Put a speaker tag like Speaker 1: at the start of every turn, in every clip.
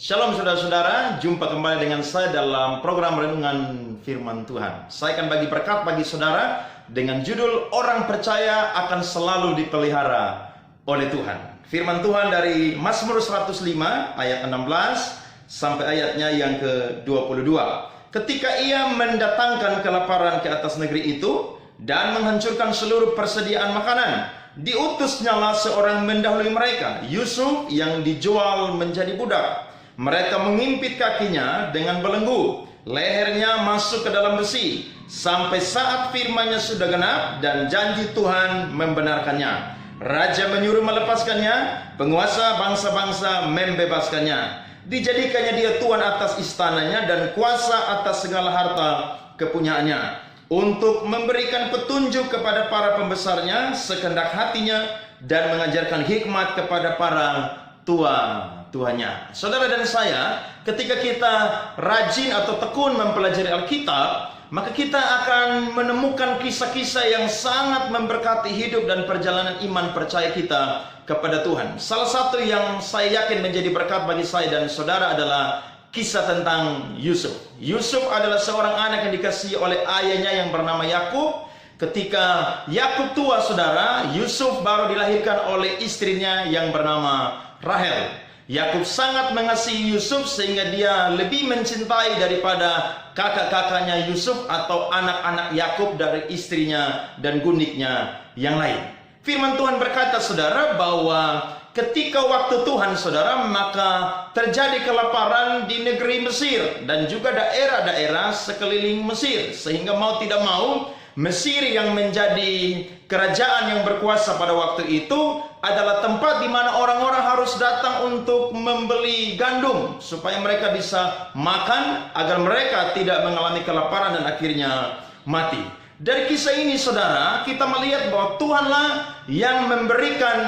Speaker 1: Shalom saudara-saudara, jumpa kembali dengan saya dalam program Renungan Firman Tuhan. Saya akan bagi berkat bagi saudara dengan judul Orang Percaya Akan Selalu Dipelihara oleh Tuhan. Firman Tuhan dari Mazmur 105 ayat 16 sampai ayatnya yang ke-22. Ketika ia mendatangkan kelaparan ke atas negeri itu dan menghancurkan seluruh persediaan makanan, diutusnyalah seorang mendahului mereka, Yusuf yang dijual menjadi budak. Mereka mengimpit kakinya dengan belenggu, lehernya masuk ke dalam besi, sampai saat firman-Nya sudah genap dan janji Tuhan membenarkannya. Raja menyuruh melepaskannya, penguasa bangsa-bangsa membebaskannya. Dijadikannya dia tuan atas istananya dan kuasa atas segala harta kepunyaannya, untuk memberikan petunjuk kepada para pembesarnya sekehendak hatinya dan mengajarkan hikmat kepada para tuannya. Saudara dan saya, ketika kita rajin atau tekun mempelajari Alkitab, maka kita akan menemukan kisah-kisah yang sangat memberkati hidup dan perjalanan iman percaya kita kepada Tuhan. Salah satu yang saya yakin menjadi berkat bagi saya dan saudara adalah kisah tentang Yusuf. Yusuf adalah seorang anak yang dikasihi oleh ayahnya yang bernama Yakub. Ketika Yakub tua, saudara, Yusuf baru dilahirkan oleh istrinya yang bernama Rahel. Yakub sangat mengasihi Yusuf sehingga dia lebih mencintai daripada kakak-kakaknya Yusuf atau anak-anak Yakub dari istrinya dan gundiknya yang lain. Firman Tuhan berkata, saudara, bahwa ketika waktu Tuhan, saudara, maka terjadi kelaparan di negeri Mesir dan juga daerah-daerah sekeliling Mesir, sehingga mau tidak mau Mesir yang menjadi kerajaan yang berkuasa pada waktu itu adalah tempat di mana orang-orang harus datang untuk membeli gandum supaya mereka bisa makan agar mereka tidak mengalami kelaparan dan akhirnya mati. Dari kisah ini, saudara, kita melihat bahwa Tuhanlah yang memberikan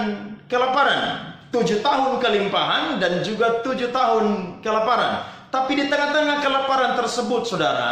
Speaker 1: kelaparan, 7 tahun kelimpahan dan juga 7 tahun kelaparan. Tapi di tengah-tengah kelaparan tersebut, saudara,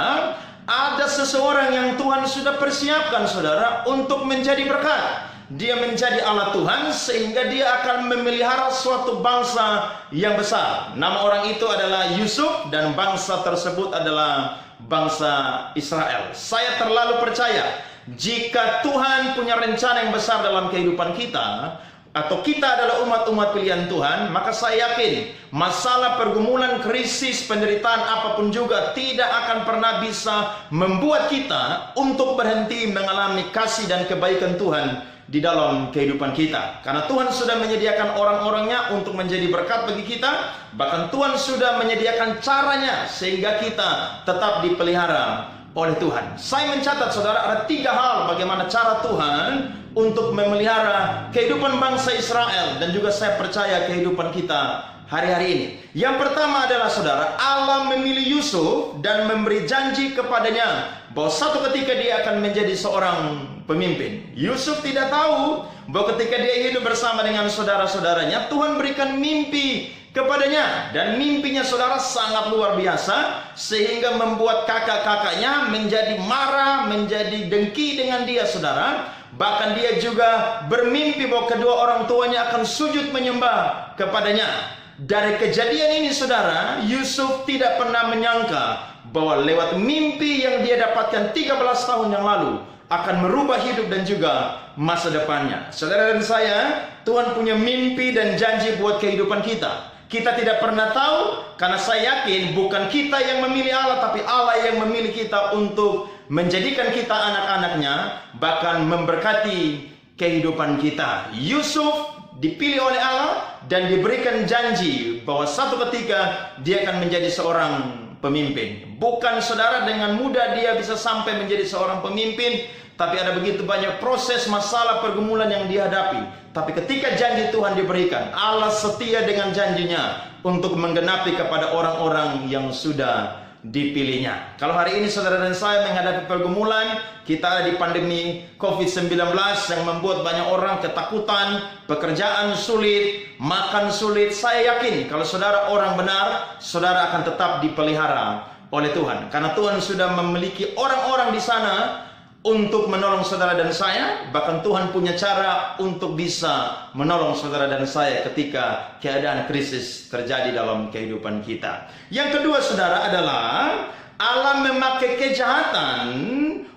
Speaker 1: ada seseorang yang Tuhan sudah persiapkan, saudara, untuk menjadi berkat. Dia menjadi Allah Tuhan sehingga dia akan memelihara suatu bangsa yang besar. Nama orang itu adalah Yusuf dan bangsa tersebut adalah bangsa Israel. Saya terlalu percaya jika Tuhan punya rencana yang besar dalam kehidupan kita, atau kita adalah umat-umat pilihan Tuhan, maka saya yakin masalah, pergumulan, krisis, penderitaan apapun juga tidak akan pernah bisa membuat kita untuk berhenti mengalami kasih dan kebaikan Tuhan di dalam kehidupan kita. Karena Tuhan sudah menyediakan orang-orangnya untuk menjadi berkat bagi kita. Bahkan Tuhan sudah menyediakan caranya sehingga kita tetap dipelihara oleh Tuhan. Saya mencatat, saudara, ada 3 hal bagaimana cara Tuhan untuk memelihara kehidupan bangsa Israel dan juga saya percaya kehidupan kita hari-hari ini. Yang pertama adalah, saudara, Allah memilih Yusuf dan memberi janji kepadanya bahwa satu ketika dia akan menjadi seorang pemimpin. Yusuf tidak tahu bahwa ketika dia hidup bersama dengan saudara-saudaranya, Tuhan berikan mimpi kepadanya, dan mimpinya, saudara, sangat luar biasa sehingga membuat kakak-kakaknya menjadi marah, menjadi dengki dengan dia, saudara. Bahkan dia juga bermimpi bahwa kedua orang tuanya akan sujud menyembah kepadanya. Dari kejadian ini, saudara, Yusuf tidak pernah menyangka bahwa lewat mimpi yang dia dapatkan 13 tahun yang lalu akan merubah hidup dan juga masa depannya. Saudara dan saya, Tuhan punya mimpi dan janji buat kehidupan kita. Kita tidak pernah tahu, karena saya yakin bukan kita yang memilih Allah, tapi Allah yang memilih kita untuk menjadikan kita anak-anaknya, bahkan memberkati kehidupan kita. Yusuf dipilih oleh Allah dan diberikan janji bahwa satu ketika dia akan menjadi seorang pemimpin. Bukan, saudara, dengan mudah dia bisa sampai menjadi seorang pemimpin, tapi ada begitu banyak proses, masalah, pergumulan yang dihadapi. Tapi ketika janji Tuhan diberikan, Allah setia dengan janjinya untuk menggenapi kepada orang-orang yang sudah dipilihnya. Kalau hari ini saudara dan saya menghadapi pergumulan, kita ada di pandemi COVID-19 yang membuat banyak orang ketakutan, pekerjaan sulit, makan sulit. Saya yakin kalau saudara orang benar, saudara akan tetap dipelihara oleh Tuhan. Karena Tuhan sudah memiliki orang-orang di sana untuk menolong saudara dan saya. Bahkan Tuhan punya cara untuk bisa menolong saudara dan saya ketika keadaan krisis terjadi dalam kehidupan kita. Yang kedua saudara adalah Allah memakai kejahatan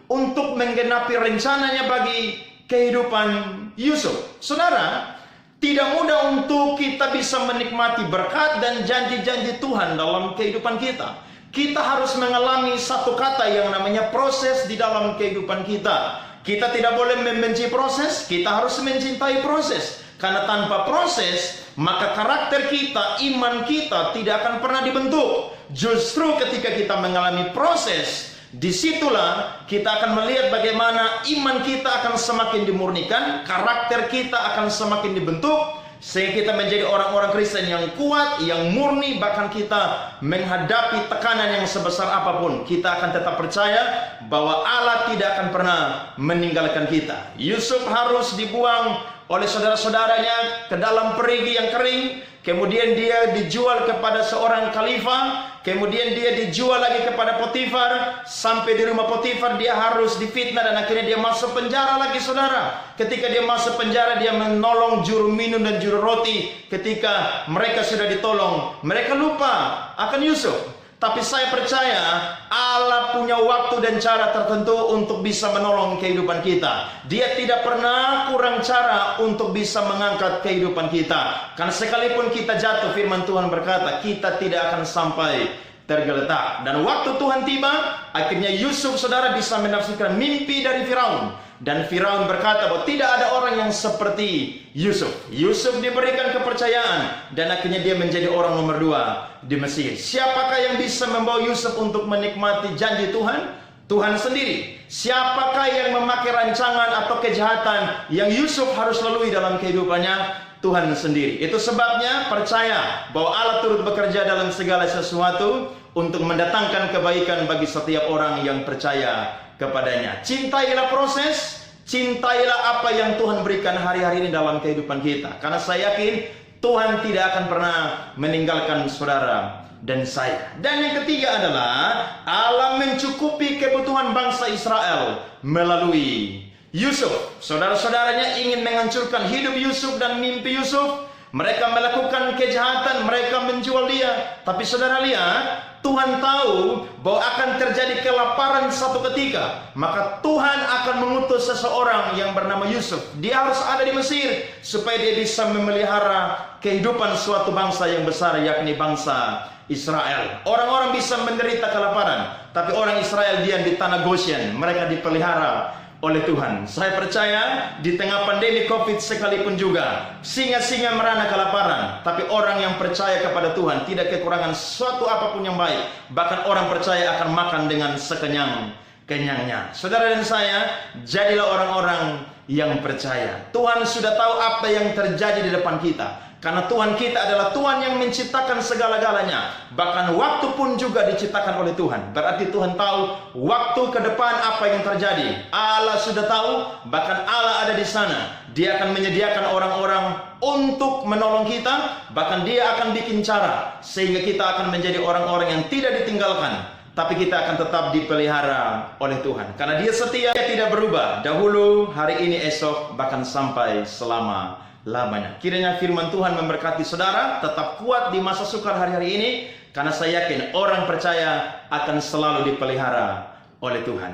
Speaker 1: untuk menggenapi rencananya bagi kehidupan Yusuf. Saudara, tidak mudah untuk kita bisa menikmati berkat dan janji-janji Tuhan dalam kehidupan kita. Kita harus mengalami satu kata yang namanya proses di dalam kehidupan kita. Kita tidak boleh membenci proses, kita harus mencintai proses. Karena tanpa proses, maka karakter kita, iman kita tidak akan pernah dibentuk. Justru ketika kita mengalami proses, disitulah kita akan melihat bagaimana iman kita akan semakin dimurnikan, karakter kita akan semakin dibentuk, sehingga kita menjadi orang-orang Kristen yang kuat, yang murni. Bahkan kita menghadapi tekanan yang sebesar apapun, kita akan tetap percaya bahwa Allah tidak akan pernah meninggalkan kita. Yusuf harus dibuang oleh saudara-saudaranya ke dalam perigi yang kering. Kemudian dia dijual kepada seorang khalifah. Kemudian dia dijual lagi kepada Potifar. Sampai di rumah Potifar dia harus difitnah dan akhirnya dia masuk penjara lagi saudara. Ketika dia masuk penjara, dia menolong juru minum dan juru roti. Ketika mereka sudah ditolong, mereka lupa akan Yusuf. Tapi saya percaya Allah punya waktu dan cara tertentu untuk bisa menolong kehidupan kita. Dia tidak pernah kurang cara untuk bisa mengangkat kehidupan kita. Karena sekalipun kita jatuh, firman Tuhan berkata, kita tidak akan sampai tergeletak. Dan waktu Tuhan tiba, akhirnya Yusuf saudara bisa menafsirkan mimpi dari Firaun. Dan Firaun berkata bahwa tidak ada orang yang seperti Yusuf. Yusuf diberikan kepercayaan dan akhirnya dia menjadi orang nomor 2 di Mesir. Siapakah yang bisa membawa Yusuf untuk menikmati janji Tuhan? Tuhan sendiri. Siapakah yang memakai rancangan atau kejahatan yang Yusuf harus lalui dalam kehidupannya? Tuhan sendiri. Itu sebabnya percaya bahwa Allah turut bekerja dalam segala sesuatu untuk mendatangkan kebaikan bagi setiap orang yang percaya kepadanya. Cintailah proses, cintailah apa yang Tuhan berikan hari-hari ini dalam kehidupan kita. Karena saya yakin Tuhan tidak akan pernah meninggalkan saudara dan saya. Dan yang ketiga adalah Allah mencukupi kebutuhan bangsa Israel melalui Yusuf. Saudara-saudaranya ingin menghancurkan hidup Yusuf dan mimpi Yusuf. Mereka melakukan kejahatan, mereka menjual dia. Tapi saudara lihat, Tuhan tahu bahwa akan terjadi kelaparan satu ketika. Maka Tuhan akan mengutus seseorang yang bernama Yusuf. Dia harus ada di Mesir supaya dia bisa memelihara kehidupan suatu bangsa yang besar, yakni bangsa Israel. Orang-orang bisa menderita kelaparan, tapi orang Israel diam di tanah Goshen. Mereka dipelihara oleh Tuhan. Saya percaya di tengah pandemi COVID sekalipun juga singa-singa merana kelaparan, tapi orang yang percaya kepada Tuhan tidak kekurangan suatu apapun yang baik. Bahkan orang percaya akan makan dengan sekenyang-kenyangnya. Saudara dan saya, jadilah orang-orang yang percaya. Tuhan sudah tahu apa yang terjadi di depan kita. Karena Tuhan kita adalah Tuhan yang menciptakan segala-galanya. Bahkan waktu pun juga diciptakan oleh Tuhan. Berarti Tuhan tahu waktu ke depan apa yang terjadi. Allah sudah tahu, bahkan Allah ada di sana. Dia akan menyediakan orang-orang untuk menolong kita. Bahkan dia akan bikin cara sehingga kita akan menjadi orang-orang yang tidak ditinggalkan, tapi kita akan tetap dipelihara oleh Tuhan. Karena dia setia, dia tidak berubah. Dahulu, hari ini, esok, bahkan sampai selama-lamanya. Kiranya firman Tuhan memberkati saudara, tetap kuat di masa sukar hari-hari ini, karena saya yakin orang percaya akan selalu dipelihara oleh Tuhan.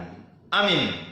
Speaker 1: Amin.